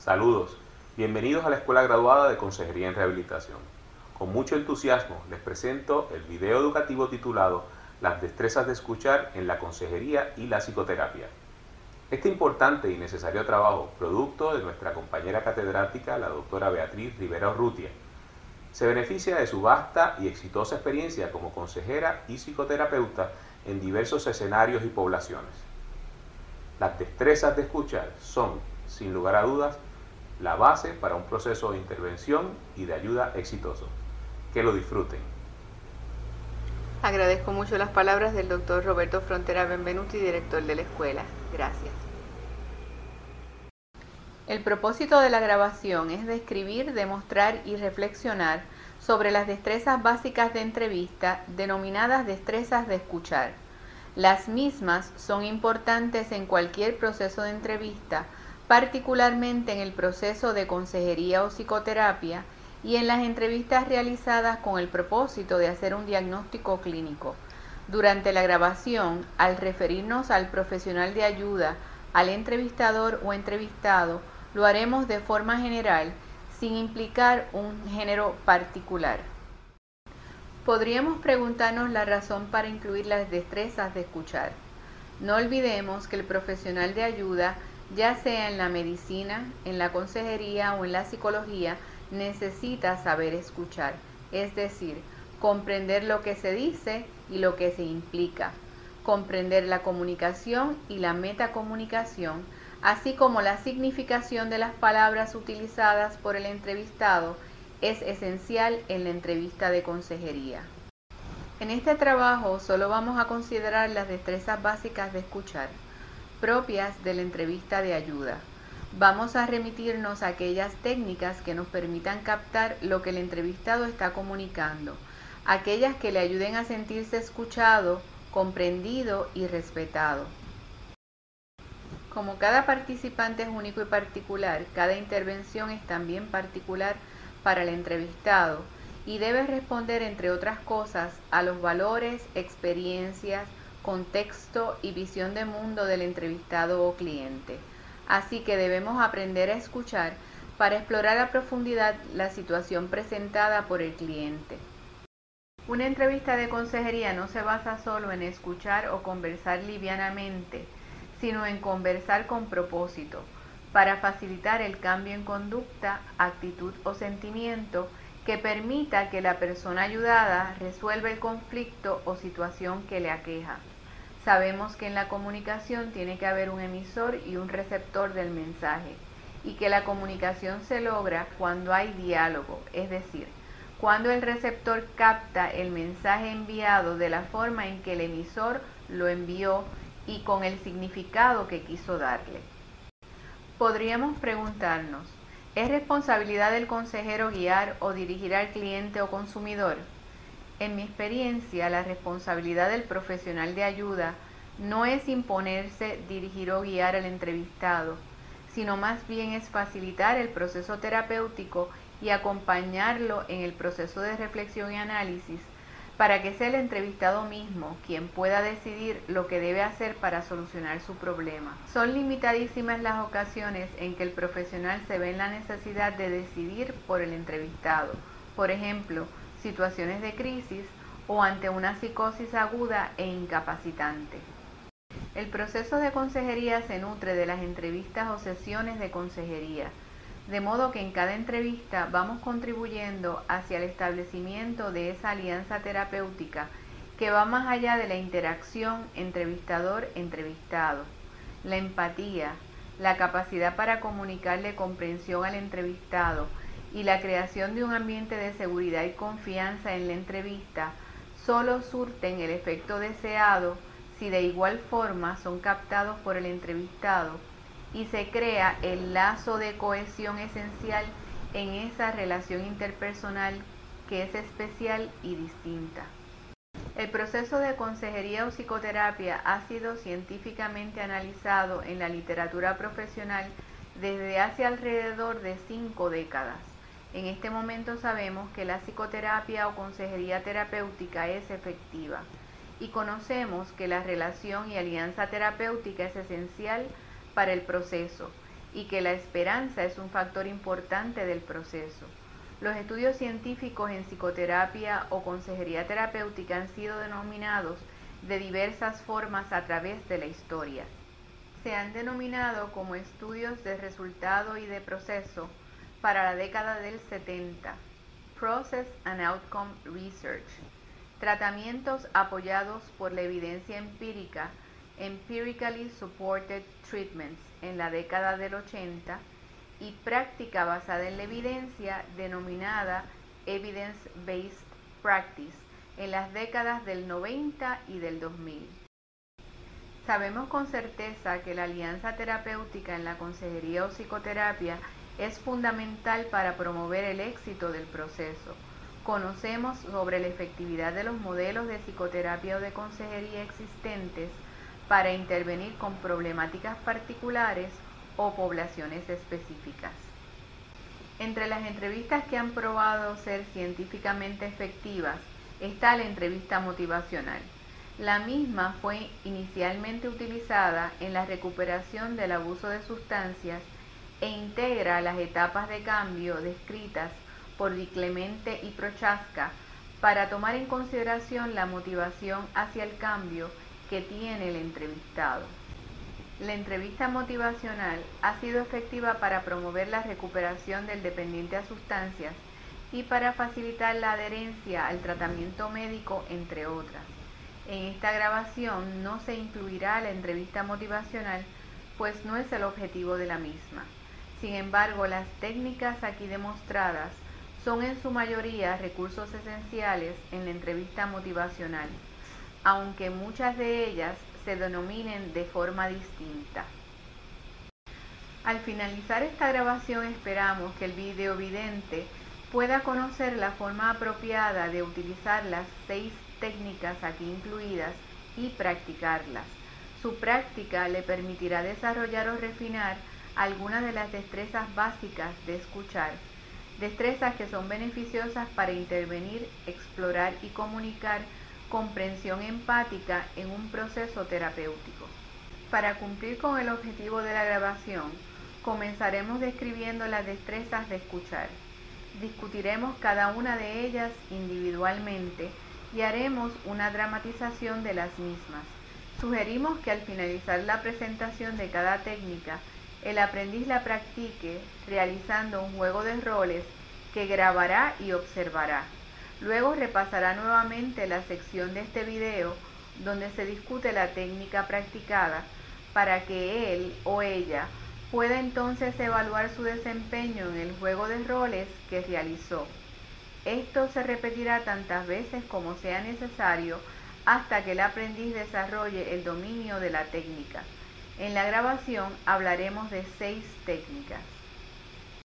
Saludos, bienvenidos a la Escuela Graduada de Consejería en Rehabilitación. Con mucho entusiasmo les presento el video educativo titulado Las destrezas de escuchar en la consejería y la psicoterapia. Este importante y necesario trabajo, producto de nuestra compañera catedrática, la doctora Beatriz Rivera Urrutia, se beneficia de su vasta y exitosa experiencia como consejera y psicoterapeuta en diversos escenarios y poblaciones. Las destrezas de escuchar son, sin lugar a dudas, la base para un proceso de intervención y de ayuda exitoso. Que lo disfruten. Agradezco mucho las palabras del doctor Roberto Frontera Benvenuti, director de la escuela. Gracias. El propósito de la grabación es describir, demostrar y reflexionar sobre las destrezas básicas de entrevista denominadas destrezas de escuchar. Las mismas son importantes en cualquier proceso de entrevista, particularmente en el proceso de consejería o psicoterapia y en las entrevistas realizadas con el propósito de hacer un diagnóstico clínico. Durante la grabación, al referirnos al profesional de ayuda, al entrevistador o entrevistado, lo haremos de forma general, sin implicar un género particular. Podríamos preguntarnos la razón para incluir las destrezas de escuchar. No olvidemos que el profesional de ayuda, ya sea en la medicina, en la consejería o en la psicología, necesita saber escuchar, es decir, comprender lo que se dice y lo que se implica, comprender la comunicación y la metacomunicación, así como la significación de las palabras utilizadas por el entrevistado, es esencial en la entrevista de consejería. En este trabajo solo vamos a considerar las destrezas básicas de escuchar, propias de la entrevista de ayuda. Vamos a remitirnos a aquellas técnicas que nos permitan captar lo que el entrevistado está comunicando, aquellas que le ayuden a sentirse escuchado, comprendido y respetado. Como cada participante es único y particular, cada intervención es también particular para el entrevistado y debe responder, entre otras cosas, a los valores, experiencias, contexto y visión de mundo del entrevistado o cliente. Así que debemos aprender a escuchar para explorar a profundidad la situación presentada por el cliente. Una entrevista de consejería no se basa solo en escuchar o conversar livianamente, sino en conversar con propósito, para facilitar el cambio en conducta, actitud o sentimiento que permita que la persona ayudada resuelva el conflicto o situación que le aqueja. Sabemos que en la comunicación tiene que haber un emisor y un receptor del mensaje, y que la comunicación se logra cuando hay diálogo, es decir, cuando el receptor capta el mensaje enviado de la forma en que el emisor lo envió y con el significado que quiso darle. Podríamos preguntarnos, ¿es responsabilidad del consejero guiar o dirigir al cliente o consumidor? En mi experiencia, la responsabilidad del profesional de ayuda no es imponerse, dirigir o guiar al entrevistado, sino más bien es facilitar el proceso terapéutico y acompañarlo en el proceso de reflexión y análisis para que sea el entrevistado mismo quien pueda decidir lo que debe hacer para solucionar su problema. Son limitadísimas las ocasiones en que el profesional se ve en la necesidad de decidir por el entrevistado, por ejemplo, situaciones de crisis o ante una psicosis aguda e incapacitante. El proceso de consejería se nutre de las entrevistas o sesiones de consejería, de modo que en cada entrevista vamos contribuyendo hacia el establecimiento de esa alianza terapéutica que va más allá de la interacción entrevistador-entrevistado, la empatía, la capacidad para comunicarle comprensión al entrevistado y la creación de un ambiente de seguridad y confianza en la entrevista solo surten el efecto deseado si de igual forma son captados por el entrevistado y se crea el lazo de cohesión esencial en esa relación interpersonal que es especial y distinta. El proceso de consejería o psicoterapia ha sido científicamente analizado en la literatura profesional desde hace alrededor de 5 décadas. En este momento sabemos que la psicoterapia o consejería terapéutica es efectiva y conocemos que la relación y alianza terapéutica es esencial para el proceso y que la esperanza es un factor importante del proceso. Los estudios científicos en psicoterapia o consejería terapéutica han sido denominados de diversas formas a través de la historia. Se han denominado como estudios de resultado y de proceso para la década del 70, Process and Outcome Research, tratamientos apoyados por la evidencia empírica, Empirically Supported Treatments, en la década del 80, y práctica basada en la evidencia denominada Evidence-Based Practice en las décadas del 90 y del 2000. Sabemos con certeza que la alianza terapéutica en la consejería o psicoterapia es fundamental para promover el éxito del proceso. Conocemos sobre la efectividad de los modelos de psicoterapia o de consejería existentes para intervenir con problemáticas particulares o poblaciones específicas. Entre las entrevistas que han probado ser científicamente efectivas está la entrevista motivacional. La misma fue inicialmente utilizada en la recuperación del abuso de sustancias e integra las etapas de cambio descritas por Di Clemente y Prochaska para tomar en consideración la motivación hacia el cambio que tiene el entrevistado. La entrevista motivacional ha sido efectiva para promover la recuperación del dependiente a sustancias y para facilitar la adherencia al tratamiento médico, entre otras. En esta grabación no se incluirá la entrevista motivacional, pues no es el objetivo de la misma. Sin embargo, las técnicas aquí demostradas son en su mayoría recursos esenciales en la entrevista motivacional, aunque muchas de ellas se denominen de forma distinta. Al finalizar esta grabación esperamos que el videovidente pueda conocer la forma apropiada de utilizar las 6 técnicas aquí incluidas y practicarlas. Su práctica le permitirá desarrollar o refinar algunas de las destrezas básicas de escuchar, destrezas que son beneficiosas para intervenir, explorar y comunicar comprensión empática en un proceso terapéutico. Para cumplir con el objetivo de la grabación, comenzaremos describiendo las destrezas de escuchar. Discutiremos cada una de ellas individualmente y haremos una dramatización de las mismas. Sugerimos que al finalizar la presentación de cada técnica, el aprendiz la practique realizando un juego de roles que grabará y observará. Luego repasará nuevamente la sección de este video donde se discute la técnica practicada para que él o ella pueda entonces evaluar su desempeño en el juego de roles que realizó. Esto se repetirá tantas veces como sea necesario hasta que el aprendiz desarrolle el dominio de la técnica. En la grabación hablaremos de 6 técnicas.